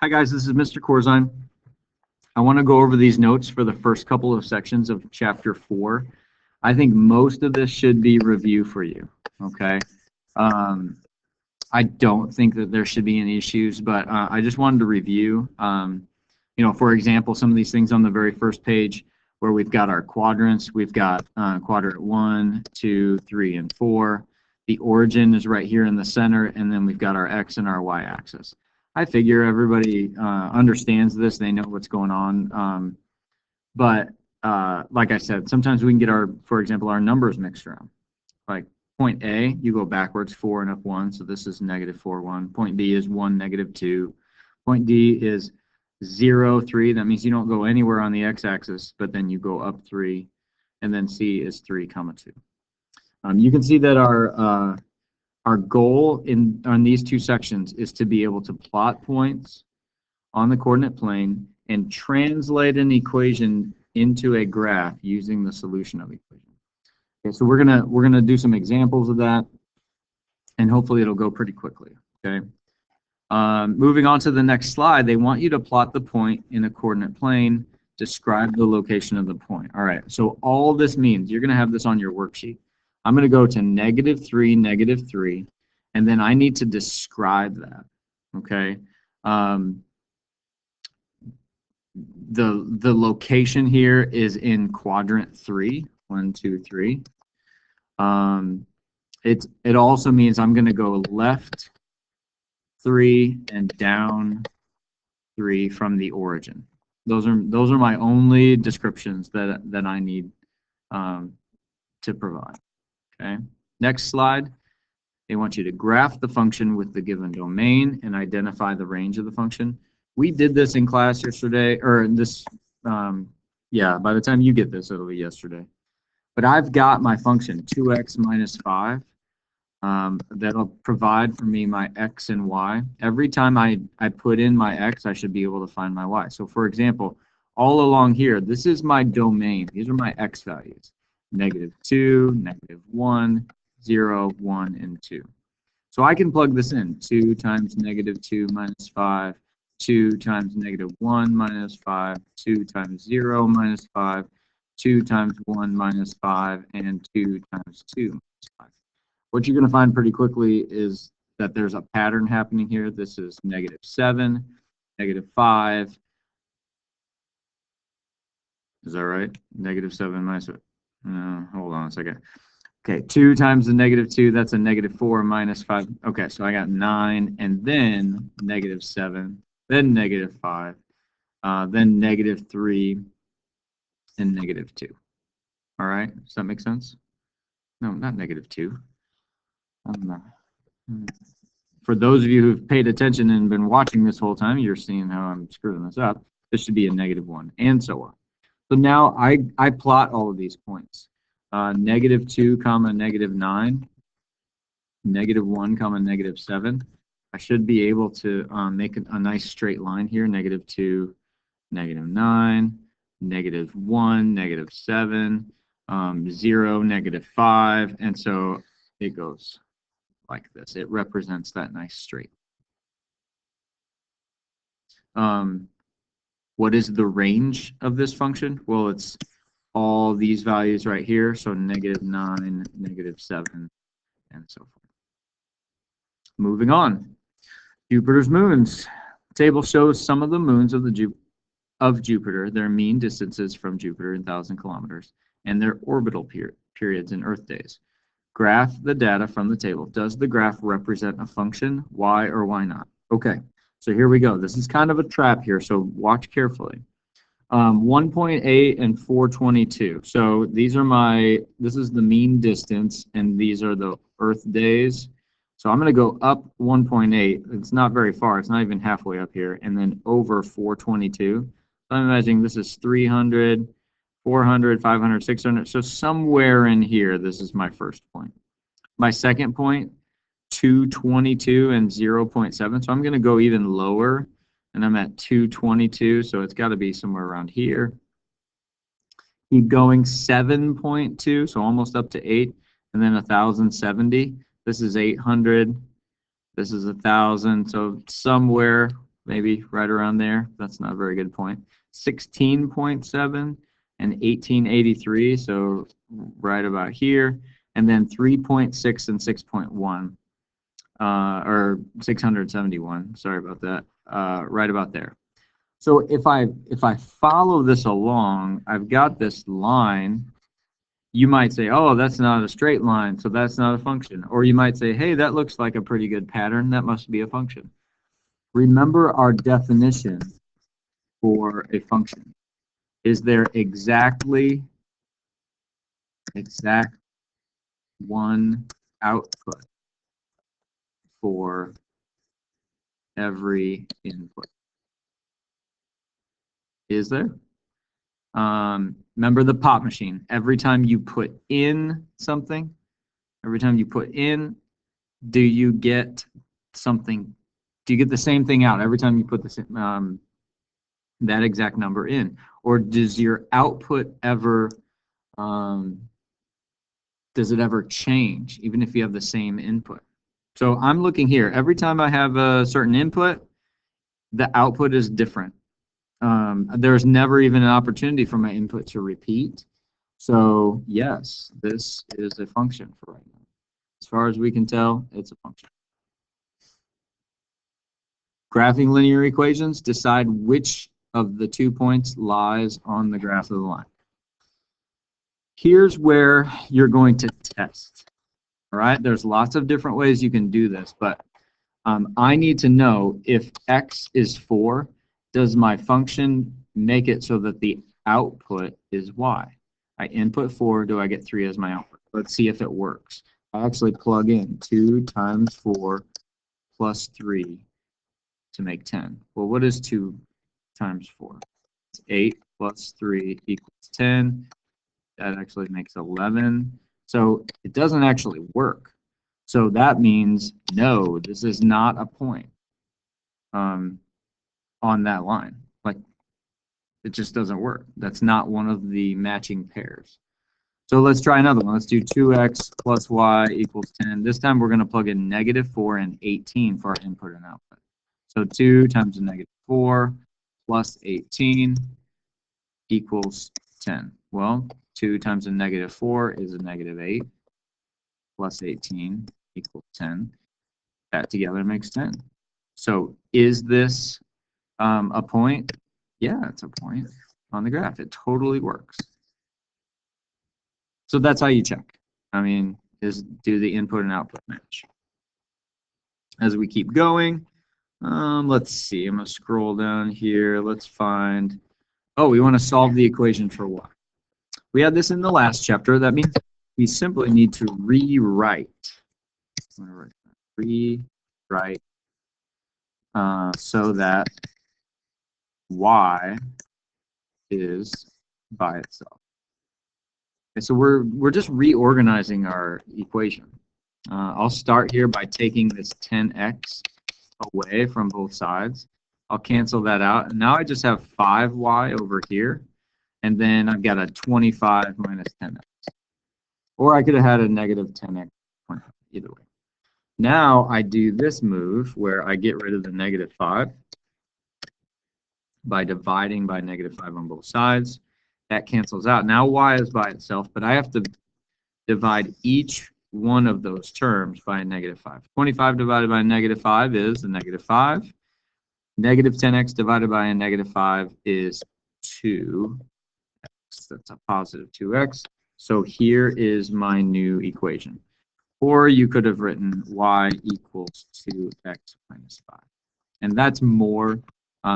Hi guys, this is Mr. Corzine. I want to go over these notes for the first couple of sections of chapter 4. I think most of this should be review for you, okay? I don't think that there should be any issues, but I just wanted to review, for example, some of these things on the very first page where we've got our quadrants. We've got quadrant 1, 2, 3, and 4. The origin is right here in the center, and then we've got our x and our y-axis. I figure everybody understands this. They know what's going on. But like I said, sometimes we can get for example, our numbers mixed around. Like point A, you go backwards 4 and up 1. So this is -4, 1. Point B is 1, -2. Point D is 0, 3. That means you don't go anywhere on the x-axis, but then you go up 3. And then C is 3, 2. You can see that our goal on these two sections is to be able to plot points on the coordinate plane and translate an equation into a graph using the solution of the equation. Okay, so we're gonna do some examples of that, and hopefully it'll go pretty quickly. Okay. Moving on to the next slide, they want you to plot the point in a coordinate plane, describe the location of the point. All right, so all this means, you're gonna have this on your worksheet. I'm going to go to -3, -3, and then I need to describe that, okay? The location here is in quadrant 3, 1, 2, 3. It also means I'm going to go left 3 and down 3 from the origin. Those are my only descriptions that I need to provide. Okay. Next slide, they want you to graph the function with the given domain and identify the range of the function. We did this in class yesterday, or this, yeah, by the time you get this, it'll be yesterday. But I've got my function 2x minus 5 that'll provide for me my x and y. Every time I put in my x, I should be able to find my y. So for example, all along here, this is my domain. These are my x values. -2, -1, 0, 1, and 2. So I can plug this in. 2 times -2 minus 5, 2 times -1 minus 5, 2 times 0 minus 5, 2 times 1 minus 5, and 2 times 2 minus 5. What you're going to find pretty quickly is that there's a pattern happening here. This is -7, -5. Is that right? -7 minus hold on a second. Okay, 2 times the -2, that's a -4 minus 5. Okay, so I got 9, and then -7, then -5, then -3, and -2. All right, does that make sense? No, not -2. For those of you who've paid attention and been watching this whole time, you're seeing how I'm screwing this up. This should be a -1, and so on. So now I plot all of these points. -2, -9, -1, -7. I should be able to make a nice straight line here. -2, -9, -1, -7, 0, -5, and so it goes like this. It represents that nice straight. What is the range of this function? Well, it's all these values right here, so -9, -7, and so forth. Moving on, Jupiter's moons. The table shows some of the moons of Jupiter, their mean distances from Jupiter in 1,000 kilometers, and their orbital periods in Earth days. Graph the data from the table. Does the graph represent a function? Why or why not? Okay, so here we go. This is kind of a trap here, so watch carefully. 1.8 and 422. So these are this is the mean distance, and these are the Earth days. So I'm going to go up 1.8. It's not very far. It's not even halfway up here. And then over 422. So I'm imagining this is 300, 400, 500, 600. So somewhere in here, this is my first point. My second point, 222 and 0.7. So I'm going to go even lower. And I'm at 222, so it's got to be somewhere around here. Keep going, 7.2, so almost up to 8, and then 1,070. This is 800. This is 1,000. So somewhere maybe right around there. That's not a very good point. 16.7 and 1883, so right about here. And then 3.6 and 6.1, or 671, sorry about that, right about there. So if I follow this along, I've got this line. You might say, oh, that's not a straight line, so that's not a function. Or you might say, hey, that looks like a pretty good pattern. That must be a function. Remember our definition for a function. Is there exact one output for every input? Is there? Remember the pop machine. Every time you put in something, do you get something? Do you get the same thing out every time you put that exact number in? Or does your output ever, does it ever change, even if you have the same input? So I'm looking here. Every time I have a certain input, the output is different. There's never even an opportunity for my input to repeat. So yes, this is a function for right now. As far as we can tell, it's a function. Graphing linear equations, decide which of the 2 points lies on the graph of the line. Here's where you're going to test. All right, there's lots of different ways you can do this, but I need to know if x is 4, does my function make it so that the output is y? I input 4, do I get 3 as my output? Let's see if it works. I actually plug in 2 times 4 plus 3 to make 10. Well, what is 2 times 4? It's 8 plus 3 equals 10. That actually makes 11. So it doesn't actually work. So that means, no, this is not a point on that line. Like, it just doesn't work. That's not one of the matching pairs. So let's try another one. Let's do 2x plus y equals 10. This time we're going to plug in -4 and 18 for our input and output. So 2 times a -4 plus 18 equals 10. Well, 2 times a -4 is a -8 plus 18 equals 10. That together makes 10. So is this a point? Yeah, it's a point on the graph. It totally works. So that's how you check. I mean, do the input and output match? As we keep going, let's see. I'm going to scroll down here. Let's find, oh, we want to solve the equation for y. We had this in the last chapter. That means we simply need to rewrite so that y is by itself. Okay, so we're just reorganizing our equation. I'll start here by taking this 10x away from both sides. I'll cancel that out, and now I just have 5y over here, and then I've got a 25 minus 10x. Or I could have had a -10x, either way. Now I do this move where I get rid of the -5 by dividing by -5 on both sides. That cancels out. Now y is by itself, but I have to divide each one of those terms by a -5. 25 divided by a -5 is a -5. -10x divided by a -5 is 2. That's a positive 2x. So here is my new equation. Or you could have written y equals 2x minus 5. And that's more,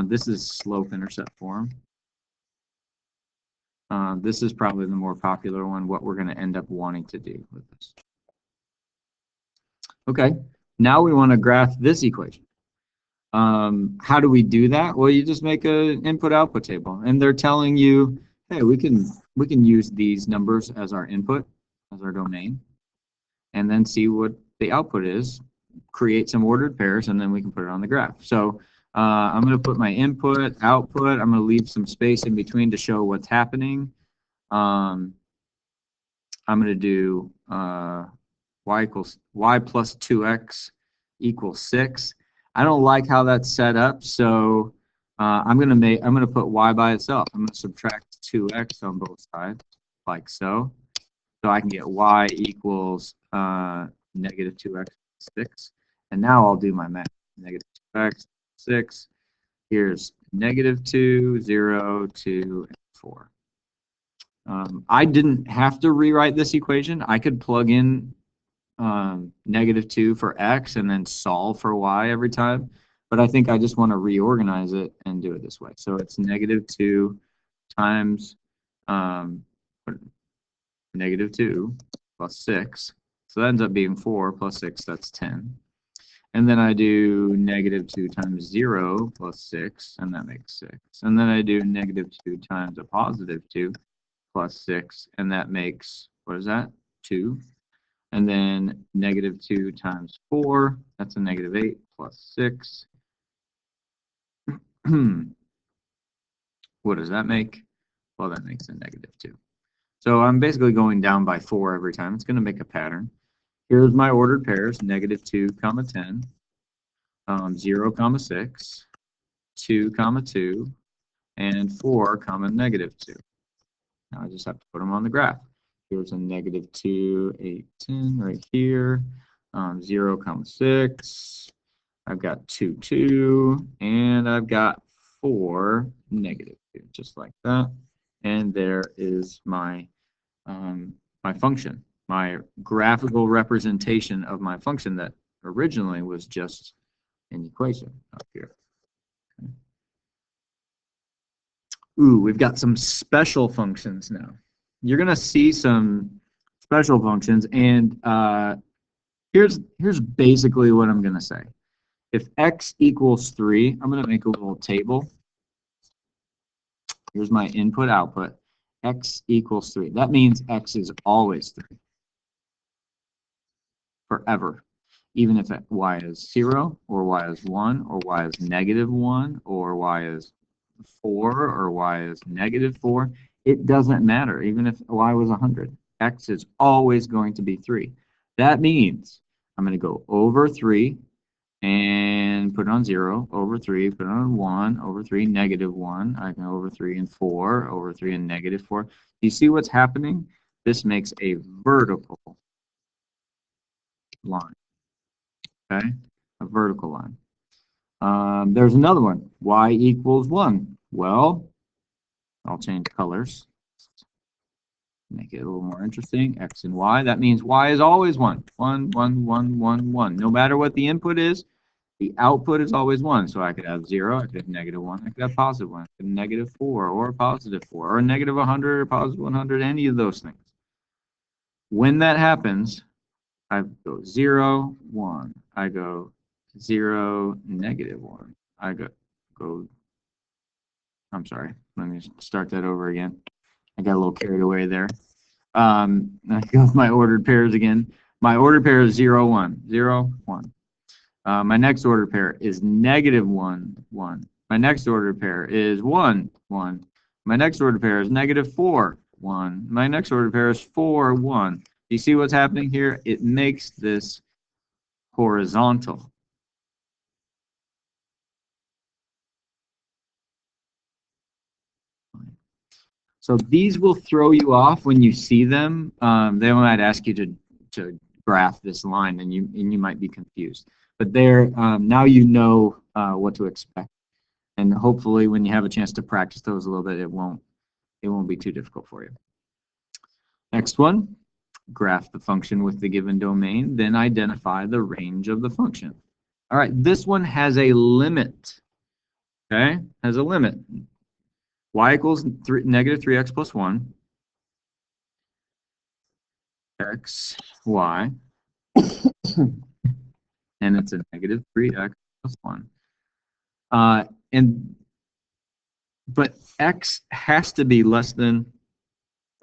this is slope-intercept form. This is probably the more popular one, what we're going to end up wanting to do with this. Okay, now we want to graph this equation. How do we do that? Well, you just make an input-output table, and they're telling you, hey, we can use these numbers as our input, as our domain, and then see what the output is, create some ordered pairs, and then we can put it on the graph. So I'm going to put my input, output. I'm going to leave some space in between to show what's happening. I'm going to do y plus 2x equals 6. I don't like how that's set up, so I'm gonna put y by itself. I'm gonna subtract 2x on both sides, like so. So I can get y equals negative 2x 6. And now I'll do my math. Negative 2x 6. Here's negative 2, 0, 2, and 4. I didn't have to rewrite this equation. I could plug in negative 2 for x and then solve for y every time. But I think I just want to reorganize it and do it this way. So it's negative 2 times negative 2 plus 6. So that ends up being 4 plus 6, that's 10. And then I do negative 2 times 0 plus 6, and that makes 6. And then I do negative 2 times a positive 2 plus 6, and that makes, what is that? 2. And then negative 2 times 4, that's a negative 8 plus 6. What does that make? Well, that makes a negative 2. So I'm basically going down by 4 every time. It's going to make a pattern. Here's my ordered pairs, negative 2, comma 10, 0, comma 6, 2, comma 2, and 4, comma negative 2. Now I just have to put them on the graph. Here's a negative 2, 8, 10 right here, 0, comma 6. I've got 2, 2, and I've got 4, negative 2, just like that. And there is my my function, my graphical representation of my function that originally was just an equation up here. Okay. Ooh, we've got some special functions now. You're going to see some special functions, and here's basically what I'm going to say. If x equals 3, I'm going to make a little table. Here's my input output. X equals 3. That means x is always 3. Forever. Even if y is 0, or y is 1, or y is negative 1, or y is 4, or y is negative 4. It doesn't matter. Even if y was 100. X is always going to be 3. That means I'm going to go over 3 and put it on 0, over 3, put it on 1, over 3, negative 1. I can over 3 and 4, over 3 and negative 4. Do you see what's happening? This makes a vertical line. Okay, a vertical line. There's another one, y equals 1. Well, I'll change colors. Make it a little more interesting. X and y. That means y is always 1. 1, 1, 1, 1, 1. No matter what the input is, the output is always 1. So I could have 0, I could have negative 1, I could have positive 1, I could have negative 4, or positive 4, or negative 100, or positive 100, any of those things. When that happens, I go 0, 1. I go 0, negative 1. I go, I'm sorry, let me start that over again. I got a little carried away there. I go with my ordered pairs again. My ordered pair is 0, 1, 0, 1. My next ordered pair is negative 1, 1. My next ordered pair is 1, 1. My next ordered pair is negative 4, 1. My next ordered pair is 4, 1. You see what's happening here? It makes this horizontal. So these will throw you off when you see them. They might ask you to graph this line, and you might be confused. But there, now you know what to expect, and hopefully, when you have a chance to practice those a little bit, it won't be too difficult for you. Next one, graph the function with the given domain, then identify the range of the function. All right, this one has a limit. Okay, has a limit. Y equals negative 3x plus 1. X, y. And it's a negative 3x plus 1. But x has to be less than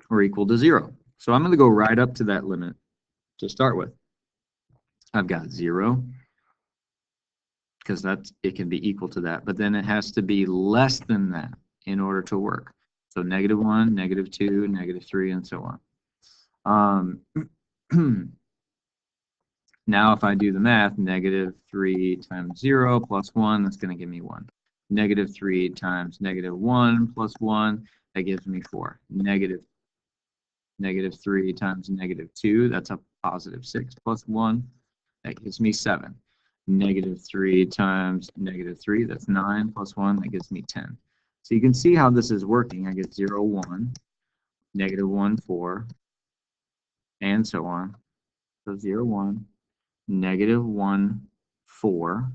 or equal to 0. So I'm going to go right up to that limit to start with. I've got 0, because it can be equal to that, but then it has to be less than that in order to work. So negative 1, negative 2, negative 3, and so on. Now if I do the math, -3 times 0 plus 1, that's going to give me 1. -3 times -1 plus 1, that gives me 4. -3 times -2, that's a +6 plus 1, that gives me 7. -3 times -3, that's 9 plus 1, that gives me 10. So you can see how this is working. I get 0, 1, -1, 4, and so on. So 0, 1, -1, 4.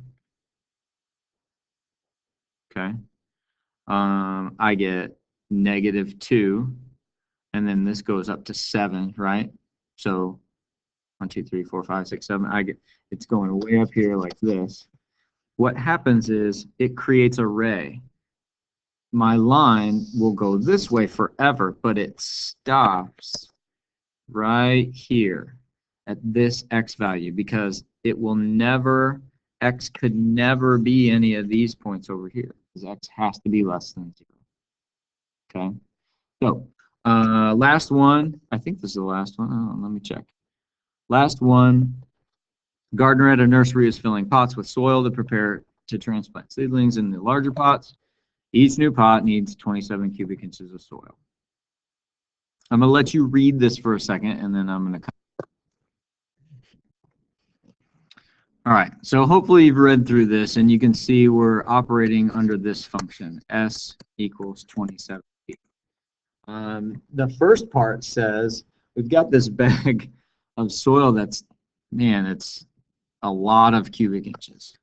Okay. I get -2, and then this goes up to 7, right? So 1, 2, 3, 4, 5, 6, 7. It's going way up here like this. What happens is it creates a ray. My line will go this way forever, but it stops right here at this x value because it will never, x could never be any of these points over here because x has to be less than 0. Okay, so last one, I think this is the last one. Oh, let me check. Last one, gardener at a nursery is filling pots with soil to prepare to transplant seedlings in the larger pots. Each new pot needs 27 cubic inches of soil. I'm going to let you read this for a second, and then I'm going to come. All right, so hopefully you've read through this, and you can see we're operating under this function, S equals 27. The first part says we've got this bag of soil that's, man, it's a lot of cubic inches.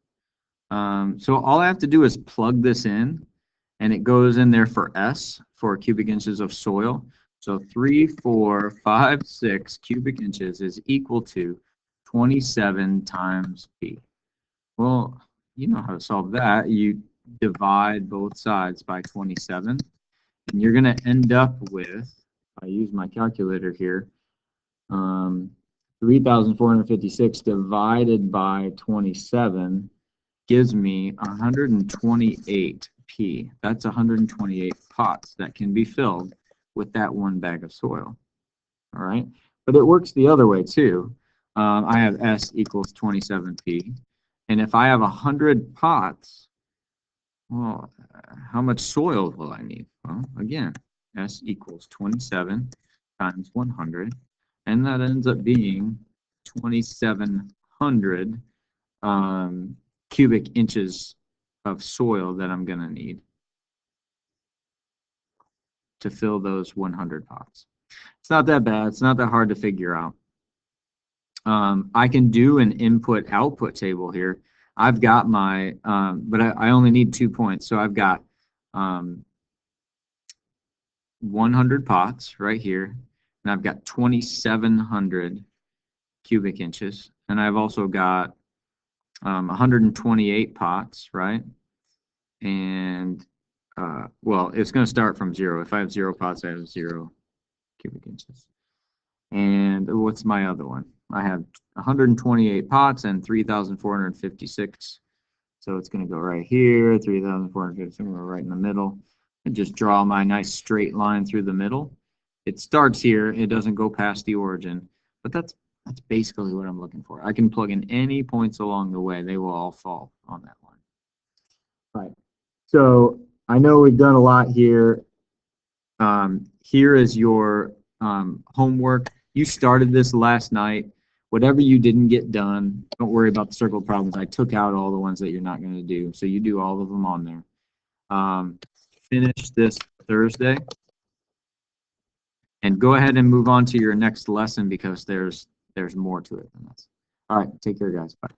So all I have to do is plug this in, and it goes in there for S, for cubic inches of soil. So 3, 4, 5, 6 cubic inches is equal to 27 times P. Well, you know how to solve that. You divide both sides by 27, and you're going to end up with, I use my calculator here, 3,456 divided by 27 gives me 128 P. That's 128 pots that can be filled with that one bag of soil. All right, but it works the other way too. I have S equals 27 P, and if I have 100 pots, well, how much soil will I need? Well, again, S equals 27 times 100, and that ends up being 2,700 cubic inches of soil that I'm going to need to fill those 100 pots. It's not that bad. It's not that hard to figure out. I can do an input-output table here. I've got my, but I only need 2 points. So I've got 100 pots right here, and I've got 2,700 cubic inches. And I've also got 128 pots, right? And, well, it's going to start from 0. If I have 0 pots, I have 0 cubic inches. And what's my other one? I have 128 pots and 3,456. So it's going to go right here, 3,456, right in the middle. And just draw my nice straight line through the middle. It starts here. It doesn't go past the origin. But that's basically what I'm looking for. I can plug in any points along the way. They will all fall on that line. All right. So I know we've done a lot here. Here is your homework. You started this last night. Whatever you didn't get done, don't worry about the circle problems. I took out all the ones that you're not going to do. So you do all of them on there. Finish this Thursday. And go ahead and move on to your next lesson because there's more to it than this. All right, take care, guys. Bye.